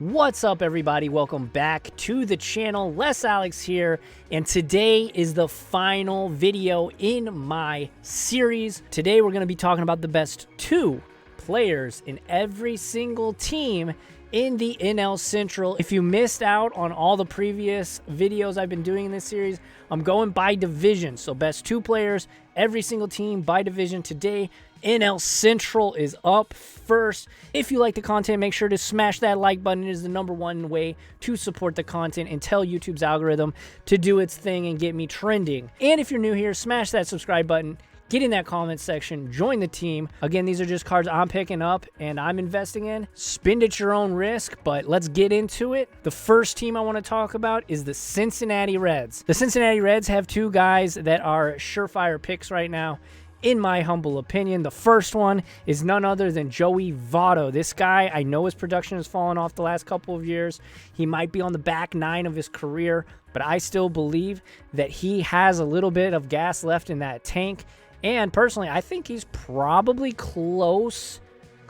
What's up, everybody? Welcome back to the channel. Les Alex here, and today is the final video in my series. Today we're going to be talking about the best two players in every single team in the NL Central. If you missed out on all the previous videos I've been doing in this series, I'm going by division. So best two players, every single team by division. Today, NL Central is up first. If you like the content, make sure to smash that like button. It is the #1 way to support the content and tell YouTube's algorithm to do its thing and get me trending. And if you're new here, smash that subscribe button. Get in that comment section, join the team. Again, these are just cards I'm picking up and I'm investing in. Spend at your own risk, but let's get into it. The first team I want to talk about is the Cincinnati Reds. The Cincinnati Reds have two guys that are surefire picks right now, in my humble opinion. The first one is none other than Joey Votto. This guy, I know his production has fallen off the last couple of years. He might be on the back nine of his career, but I still believe that he has a little bit of gas left in that tank. And personally, I think he's probably close.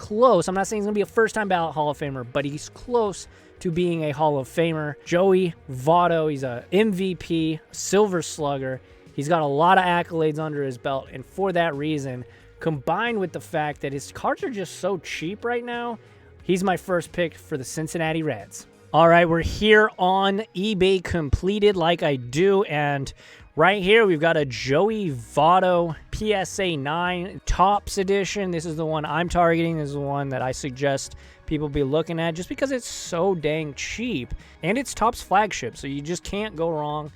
I'm not saying he's going to be a first-time ballot Hall of Famer, but he's close to being a Hall of Famer. Joey Votto, he's a MVP, Silver Slugger. He's got a lot of accolades under his belt, and for that reason, combined with the fact that his cards are just so cheap right now, he's my first pick for the Cincinnati Reds. All right, we're here on eBay Completed like I do, and right here we've got a Joey Votto PSA 9 Topps edition. This is the one I'm targeting. This is the one that I suggest people be looking at just because it's so dang cheap, and it's Topps flagship, so you just can't go wrong.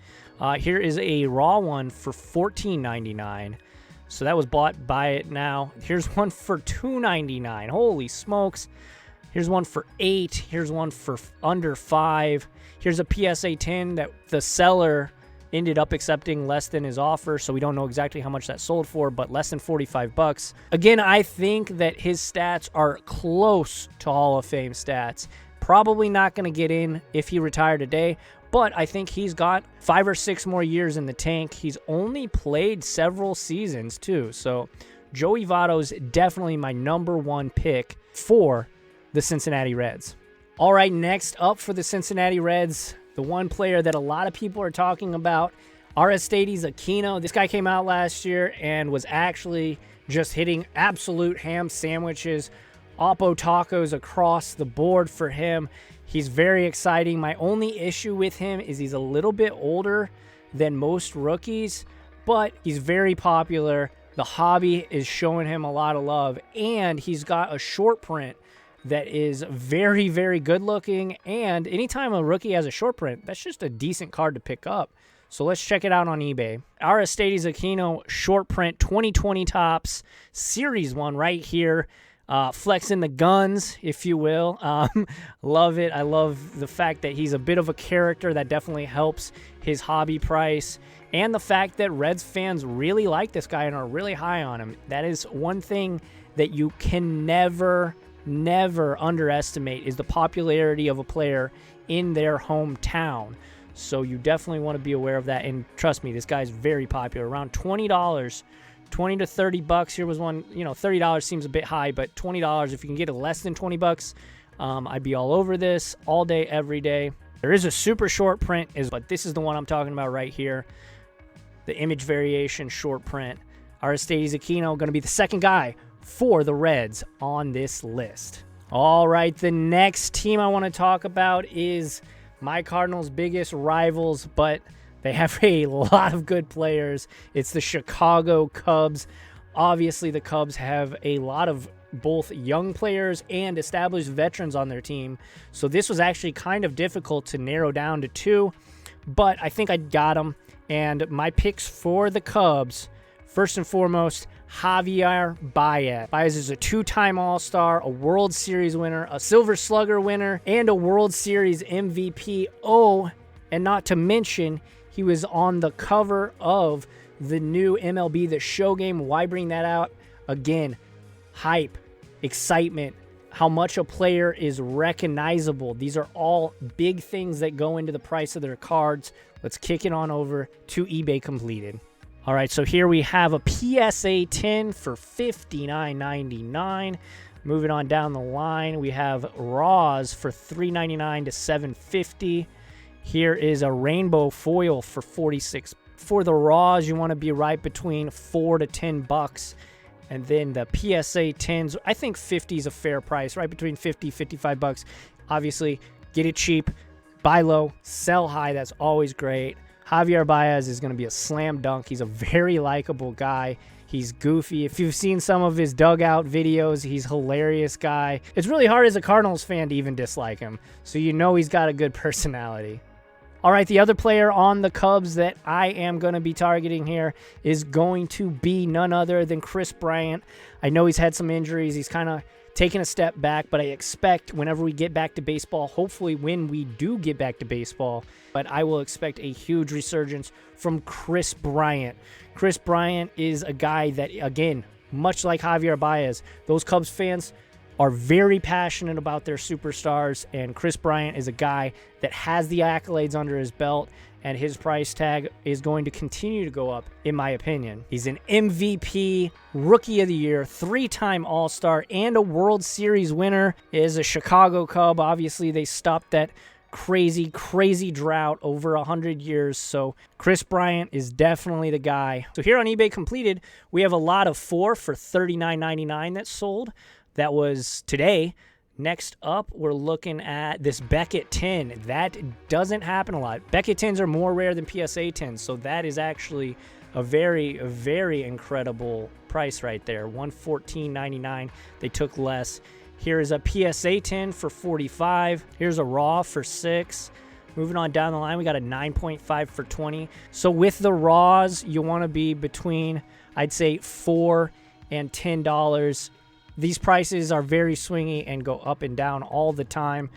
Here is a raw one for $14.99. So that was bought by it now. Here's one for $2.99. Holy smokes. Here's one for $8. Here's one for under $5. Here's a PSA 10 that the seller ended up accepting less than his offer, so we don't know exactly how much that sold for, but less than 45 bucks. Again, I think that his stats are close to Hall of Fame stats. Probably not going to get in if he retired today, but I think he's got 5 or 6 more years in the tank. He's only played several seasons too. So Joey Votto is definitely my #1 pick for the Cincinnati Reds. All right, next up for the Cincinnati Reds, the one player that a lot of people are talking about, Aristides Aquino. This guy came out last year and was actually just hitting absolute ham sandwiches, Oppo tacos across the board for him. He's very exciting. My only issue with him is he's a little bit older than most rookies, but he's very popular. The hobby is showing him a lot of love, and he's got a short print that is very, very good looking. And anytime a rookie has a short print, that's just a decent card to pick up. So let's check it out on eBay. Aristides Aquino short print 2020 Topps Series 1 right here. Flexing the guns, if you will. Love it. I love the fact that he's a bit of a character. That definitely helps his hobby price. And the fact that Reds fans really like this guy and are really high on him. That is one thing that you can never underestimate, is the popularity of a player in their hometown. So you definitely want to be aware of that. And trust me, this guy's very popular. Around $20. 20 to 30 bucks. Here was one, $30 seems a bit high, but $20, if you can get it less than 20 bucks, I'd be all over this all day, every day. There is a super short print, but this is the one I'm talking about right here. The image variation short print. Aristides Aquino going to be the second guy for the Reds on this list. All right, the next team I want to talk about is my Cardinals' biggest rivals, but they have a lot of good players. It's the Chicago Cubs. Obviously, the Cubs have a lot of both young players and established veterans on their team. So this was actually kind of difficult to narrow down to 2, but I think I got them. And my picks for the Cubs, first and foremost, Javier Baez. Baez is a 2-time All-Star, a World Series winner, a Silver Slugger winner, and a World Series MVP. Oh, and not to mention, he was on the cover of the new MLB The Show game. Why bring that out? Again, hype, excitement, how much a player is recognizable. These are all big things that go into the price of their cards. Let's kick it on over to eBay Completed. All right, so here we have a PSA 10 for $59.99. Moving on down the line, we have Raws for $3.99 to $7.50. Here is a rainbow foil for $46. For the Raws, you want to be right between $4 to $10. And then the PSA 10s, I think 50 is a fair price, right between 50, 55 bucks. Obviously, get it cheap, buy low, sell high. That's always great. Javier Baez is going to be a slam dunk. He's a very likable guy. He's goofy. If you've seen some of his dugout videos, he's a hilarious guy. It's really hard as a Cardinals fan to even dislike him, so you know he's got a good personality. All right, the other player on the Cubs that I am going to be targeting here is going to be none other than Kris Bryant. I know he's had some injuries. He's kind of taken a step back, but I expect whenever we get back to baseball, hopefully when we do get back to baseball, but I will expect a huge resurgence from Kris Bryant. Kris Bryant is a guy that, again, much like Javier Baez, those Cubs fans are very passionate about their superstars, and Kris Bryant is a guy that has the accolades under his belt, and his price tag is going to continue to go up, in my opinion. He's an MVP, Rookie of the Year, 3-time All-Star, and a World Series winner. He is a Chicago Cub. Obviously, they stopped that crazy drought over 100 years, so Kris Bryant is definitely the guy. So here on eBay Completed, we have a lot of 4 for $39.99 that sold. That was today. Next up, we're looking at this Beckett 10. That doesn't happen a lot. Beckett 10s are more rare than PSA 10s, so that is actually a very incredible price right there. $114.99. They took less. Here is a PSA 10 for $45. Here's a Raw for $6. Moving on down the line, we got a 9.5 for $20. So with the Raws, you want to be between, I'd say, $4 and $10. These prices are very swingy and go up and down all the time,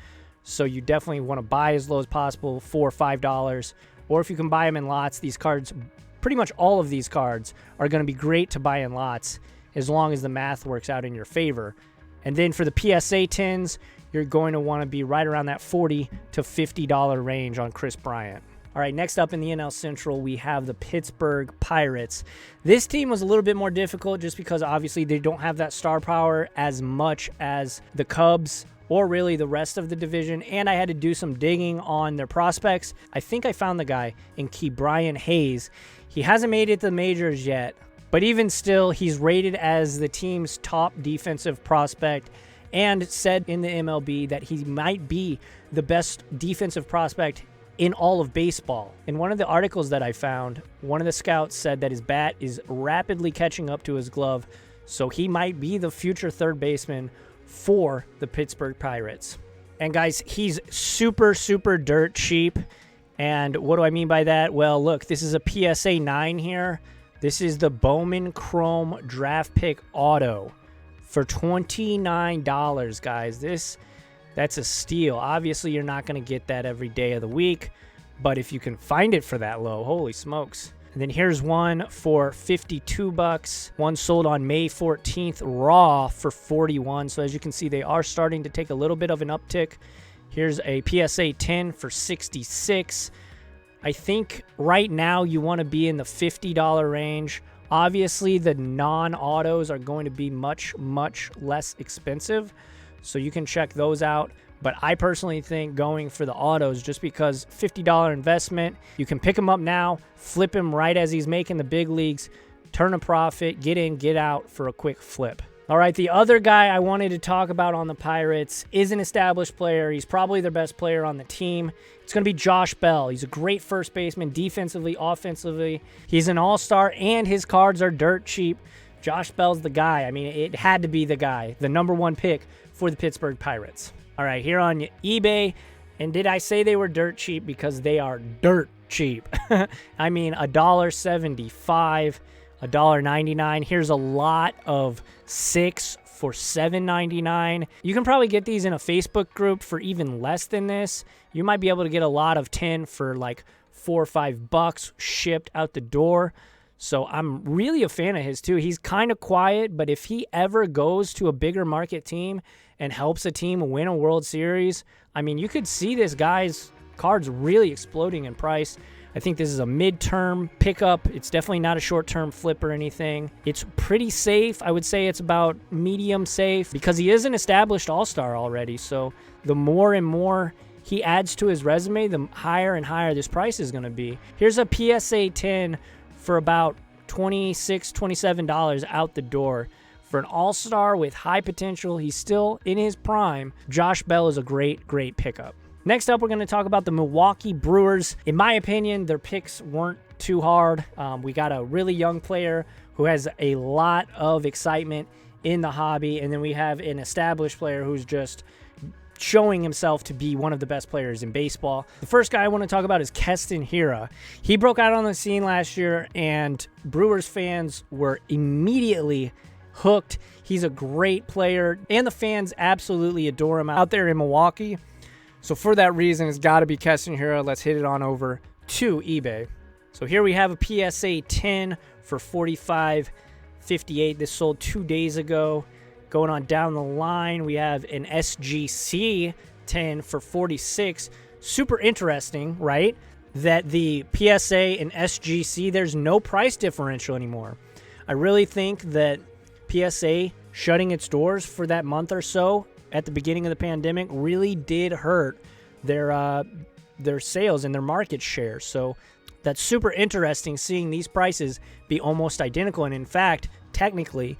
so you definitely want to buy as low as possible, $4 or $5. Or if you can buy them in lots, these cards, pretty much all of these cards, are going to be great to buy in lots as long as the math works out in your favor. And then for the PSA 10s, you're going to want to be right around that $40 to $50 range on Kris Bryant. All right, next up in the NL Central, we have the Pittsburgh Pirates. This team was a little bit more difficult just because obviously they don't have that star power as much as the Cubs or really the rest of the division, and I had to do some digging on their prospects. I think I found the guy in Bryan Hayes. He hasn't made it to the majors yet, but even still, he's rated as the team's top defensive prospect and said in the MLB that he might be the best defensive prospect in all of baseball. In one of the articles that I found, one of the scouts said that his bat is rapidly catching up to his glove, so he might be the future third baseman for the Pittsburgh Pirates. And guys, he's super dirt cheap. And what do I mean by that? Well, look, this is a PSA 9 here. This is the Bowman Chrome Draft Pick Auto for $29, guys. That's a steal. Obviously, you're not going to get that every day of the week, but if you can find it for that low, holy smokes. And then here's one for $52. One sold on May 14th, raw for $41. So as you can see, they are starting to take a little bit of an uptick. Here's a PSA 10 for $66. I think right now you want to be in the $50 range. Obviously, the non-autos are going to be much less expensive, so you can check those out. But I personally think going for the autos, just because $50 investment, you can pick him up now, flip him right as he's making the big leagues, turn a profit, get in, get out for a quick flip. All right, the other guy I wanted to talk about on the Pirates is an established player. He's probably their best player on the team. It's going to be Josh Bell. He's a great first baseman, defensively, offensively. He's an all-star, and his cards are dirt cheap. Josh Bell's the guy. I mean, it had to be the guy, the #1 pick for the Pittsburgh Pirates. All right, here on eBay, and did I say they were dirt cheap? Because they are dirt cheap. I mean, $1.75, $1.99. Here's a lot of 6 for $7.99. You can probably get these in a Facebook group for even less than this. You might be able to get a lot of 10 for like $4 or $5 shipped out the door. So I'm really a fan of his too. He's kind of quiet, but if he ever goes to a bigger market team and helps a team win a World Series, I mean, you could see this guy's cards really exploding in price. I think this is a midterm pickup. It's definitely not a short-term flip or anything. It's pretty safe. I would say it's about medium safe because he is an established all-star already. So the more and more he adds to his resume, the higher and higher this price is going to be. Here's a PSA 10 for about $26, $27 out the door. For an all-star with high potential, he's still in his prime. Josh Bell is a great, great pickup. Next up, we're going to talk about the Milwaukee Brewers. In my opinion, their picks weren't too hard. We got a really young player who has a lot of excitement in the hobby, and then we have an established player who's just showing himself to be one of the best players in baseball. The first guy I want to talk about is Keston Hiura. He broke out on the scene last year, and Brewers fans were immediately hooked. He's a great player, and the fans absolutely adore him out there in Milwaukee. So for that reason, it's got to be Keston Hiura. Let's hit it on over to eBay. So here we have a PSA 10 for $45.58. This sold 2 days ago. Going on down the line, we have an SGC 10 for $46. Super interesting, right? That the PSA and SGC, there's no price differential anymore. I really think that PSA shutting its doors for that month or so at the beginning of the pandemic really did hurt their sales and their market share. So that's super interesting seeing these prices be almost identical. And in fact, technically,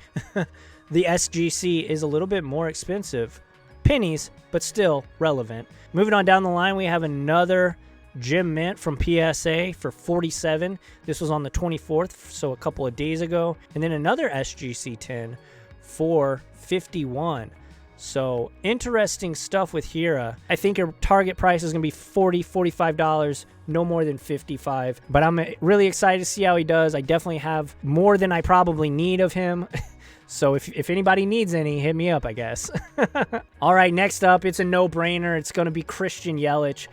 the SGC is a little bit more expensive. Pennies, but still relevant. Moving on down the line, we have another Gem Mint from PSA for $47. This was on the 24th, so a couple of days ago. And then another SGC 10 for $51. So interesting stuff with Hiura. I think your target price is going to be $40, $45, no more than $55. But I'm really excited to see how he does. I definitely have more than I probably need of him. So if anybody needs any, hit me up, I guess. All right, next up, it's a no-brainer. It's going to be Christian Yelich.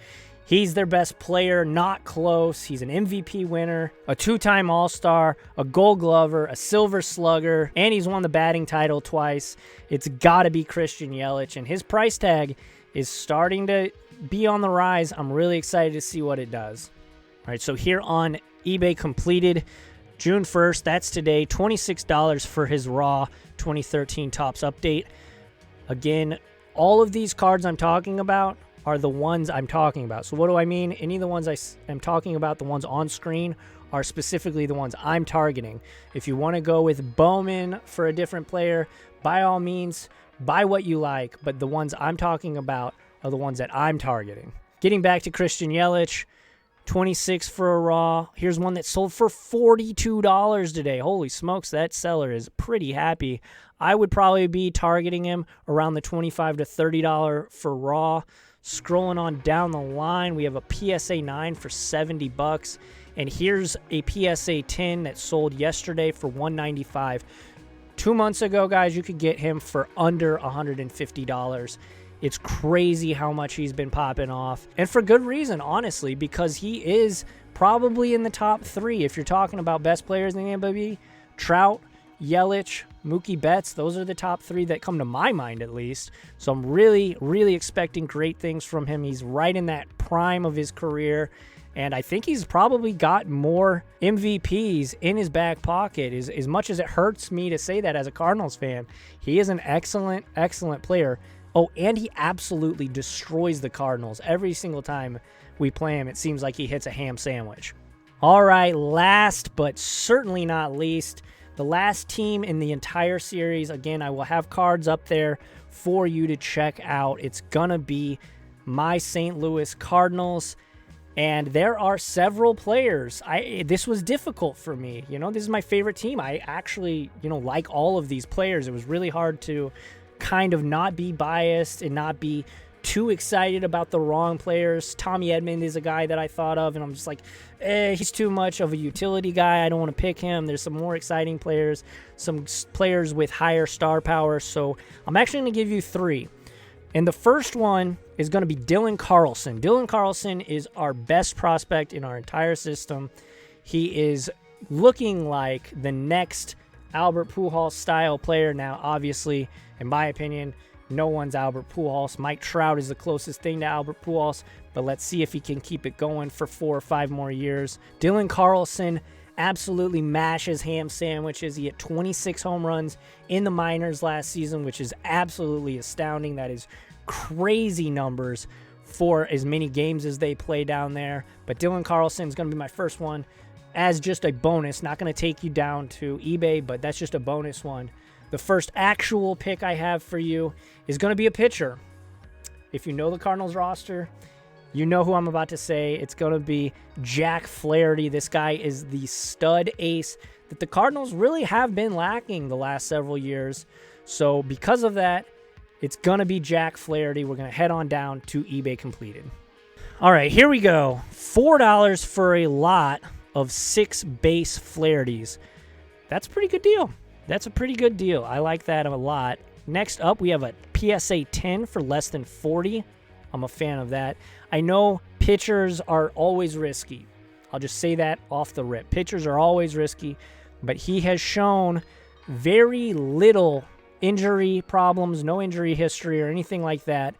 He's their best player, not close. He's an MVP winner, a 2-time All-Star, a Gold Glover, a Silver Slugger, and he's won the batting title twice. It's got to be Christian Yelich, and his price tag is starting to be on the rise. I'm really excited to see what it does. All right, so here on eBay completed, June 1st, that's today, $26 for his raw 2013 Topps update. Again, all of these cards I'm talking about are the ones I'm talking about. So what do I mean? Any of the ones I am talking about, the ones on screen, are specifically the ones I'm targeting. If you want to go with Bowman for a different player, by all means, buy what you like, but the ones I'm talking about are the ones that I'm targeting. Getting back to Christian Yelich, 26 for a raw. Here's one that sold for $42 today. Holy smokes, that seller is pretty happy. I would probably be targeting him around the $25 to $30 for raw. Scrolling on down the line, we have a PSA 9 for $70. And here's a PSA 10 that sold yesterday for $195. 2 months ago, guys, you could get him for under $150. It's crazy how much he's been popping off. And for good reason, honestly, because he is probably in the top 3. If you're talking about best players in the MLB, Trout, Yelich, Mookie Betts, those are the top 3 that come to my mind, at least. So I'm really, really expecting great things from him. He's right in that prime of his career, and I think he's probably got more MVPs in his back pocket. As much as it hurts me to say that as a Cardinals fan, he is an excellent, excellent player. Oh, and he absolutely destroys the Cardinals. Every single time we play him, it seems like he hits a ham sandwich. All right, last but certainly not least, the last team in the entire series. Again, I will have cards up there for you to check out. It's going to be my St. Louis Cardinals. And there are several players. This was difficult for me. This is my favorite team. I actually, like all of these players. It was really hard to kind of not be biased and not be too excited about the wrong players. Tommy Edman is a guy that I thought of, and I'm just like, he's too much of a utility guy. I don't want to pick him. There's some more exciting players, some players with higher star power. So I'm actually going to give you 3. And the first one is going to be Dylan Carlson. Dylan Carlson is our best prospect in our entire system. He is looking like the next Albert Pujols style player. Now, obviously, in my opinion, No one's Albert Pujols. Mike Trout is the closest thing to Albert Pujols, but let's see if he can keep it going for 4 or 5 more years. Dylan Carlson absolutely mashes ham sandwiches. He hit 26 home runs in the minors last season, which is absolutely astounding. That is crazy numbers for as many games as they play down there. But Dylan Carlson is going to be my first one as just a bonus. Not going to take you down to eBay, but that's just a bonus one. The first actual pick I have for you is going to be a pitcher. If you know the Cardinals roster, you know who I'm about to say. It's going to be Jack Flaherty. This guy is the stud ace that the Cardinals really have been lacking the last several years. So because of that, it's going to be Jack Flaherty. We're going to head on down to eBay completed. All right, here we go. $4 for a lot of 6 base Flahertys. That's a pretty good deal. That's a pretty good deal. I like that a lot. Next up, we have a PSA 10 for less than 40. I'm a fan of that. I know pitchers are always risky. I'll just say that off the rip. Pitchers are always risky, but he has shown very little injury problems, no injury history or anything like that.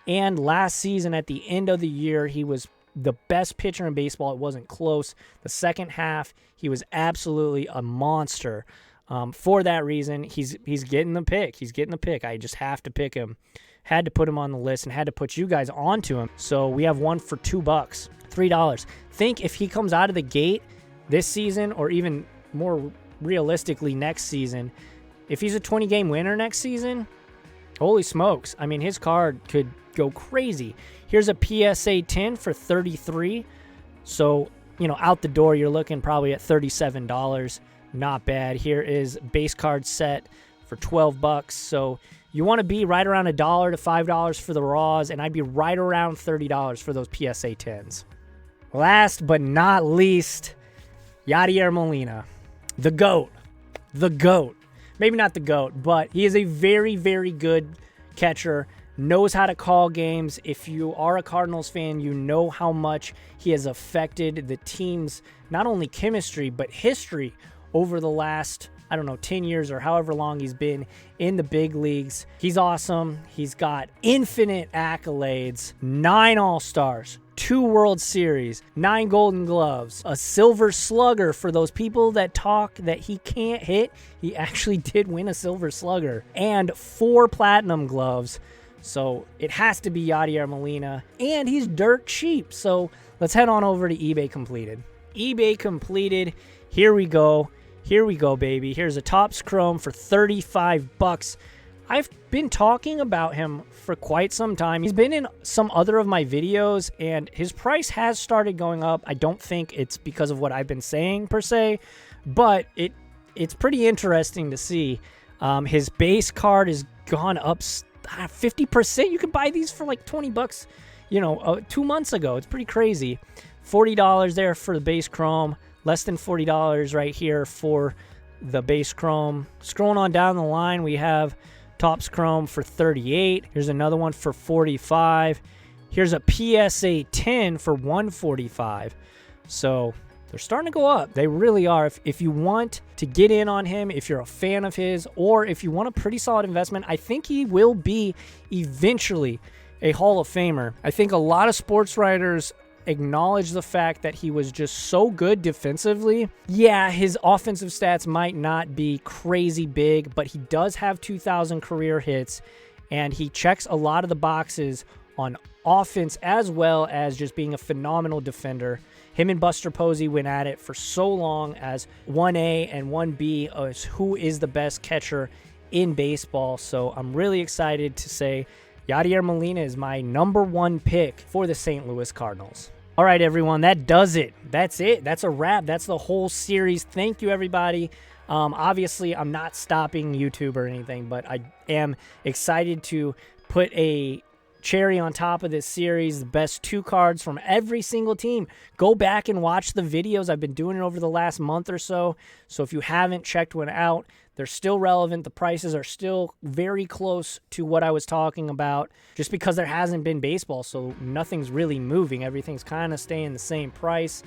And last season, at the end of the year, he was the best pitcher in baseball. It wasn't close. The second half, he was absolutely a monster. For that reason, he's getting the pick. He's getting the pick. I just have to pick him. Had to put him on the list and had to put you guys onto him. So we have one for $2, $3. Think if he comes out of the gate this season, or even more realistically next season, if he's a 20-game winner next season, holy smokes. I mean, his card could go crazy. Here's a PSA 10 for $33. So, out the door, you're looking probably at $37. Not bad. Here is base card set for $12. So you want to be right around $1 to $5 for the raws, and I'd be right around $30 for those PSA 10s. Last but not least, Yadier Molina. The GOAT. The GOAT. Maybe not the GOAT, but he is a very, very good catcher. Knows how to call games. If you are a Cardinals fan, you know how much he has affected the team's not only chemistry, but history over the last, 10 years or however long he's been in the big leagues. He's awesome. He's got infinite accolades, 9 All-Stars, 2 World Series, 9 Golden Gloves, a Silver Slugger. For those people that talk that he can't hit, he actually did win a Silver Slugger, and 4 Platinum Gloves. So it has to be Yadier Molina, and he's dirt cheap. So let's head on over to eBay completed. eBay completed. Here we go. Here we go, baby. Here's a Topps Chrome for $35. I've been talking about him for quite some time. He's been in some other of my videos, and his price has started going up. I don't think it's because of what I've been saying, per se, but it's pretty interesting to see. His base card has gone up 50%. You could buy these for like $20, 2 months ago. It's pretty crazy. $40 there for the base Chrome. Less than $40 right here for the base Chrome. Scrolling on down the line, we have Topps Chrome for $38. Here's another one for $45. Here's a PSA 10 for $145. So they're starting to go up. They really are. If you want to get in on him, if you're a fan of his, or if you want a pretty solid investment, I think he will be eventually a Hall of Famer. I think a lot of sports writers acknowledge the fact that he was just so good defensively. Yeah, his offensive stats might not be crazy big, but he does have 2,000 career hits, and he checks a lot of the boxes on offense as well as just being a phenomenal defender. Him and Buster Posey went at it for so long as 1A and 1B as who is the best catcher in baseball. So I'm really excited to say Yadier Molina is my #1 pick for the St. Louis Cardinals. All right, everyone, that does it. That's it. That's a wrap. That's the whole series. Thank you, everybody. Obviously, I'm not stopping YouTube or anything, but I am excited to put a cherry on top of this series, the best 2 cards from every single team. Go back and watch the videos. I've been doing it over the last month or so. So if you haven't checked one out, they're still relevant. The prices are still very close to what I was talking about, just because there hasn't been baseball, so nothing's really moving. Everything's kind of staying the same price.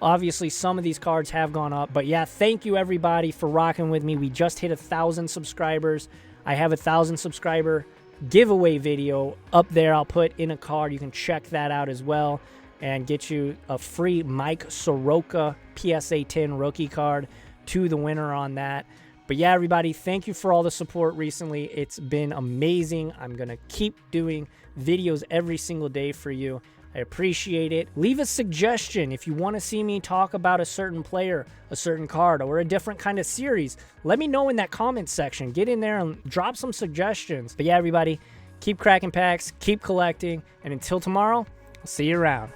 Obviously, some of these cards have gone up, but yeah, thank you everybody for rocking with me. We just hit 1,000 subscribers. I have a 1,000 subscriber giveaway video up there. I'll put in a card. You can check that out as well and get you a free Mike Soroka PSA 10 rookie card to the winner on that. But yeah, everybody, thank you for all the support recently. It's been amazing. I'm going to keep doing videos every single day for you. I appreciate it. Leave a suggestion if you want to see me talk about a certain player, a certain card, or a different kind of series. Let me know in that comment section. Get in there and drop some suggestions. But yeah, everybody, keep cracking packs, keep collecting, and until tomorrow, I'll see you around.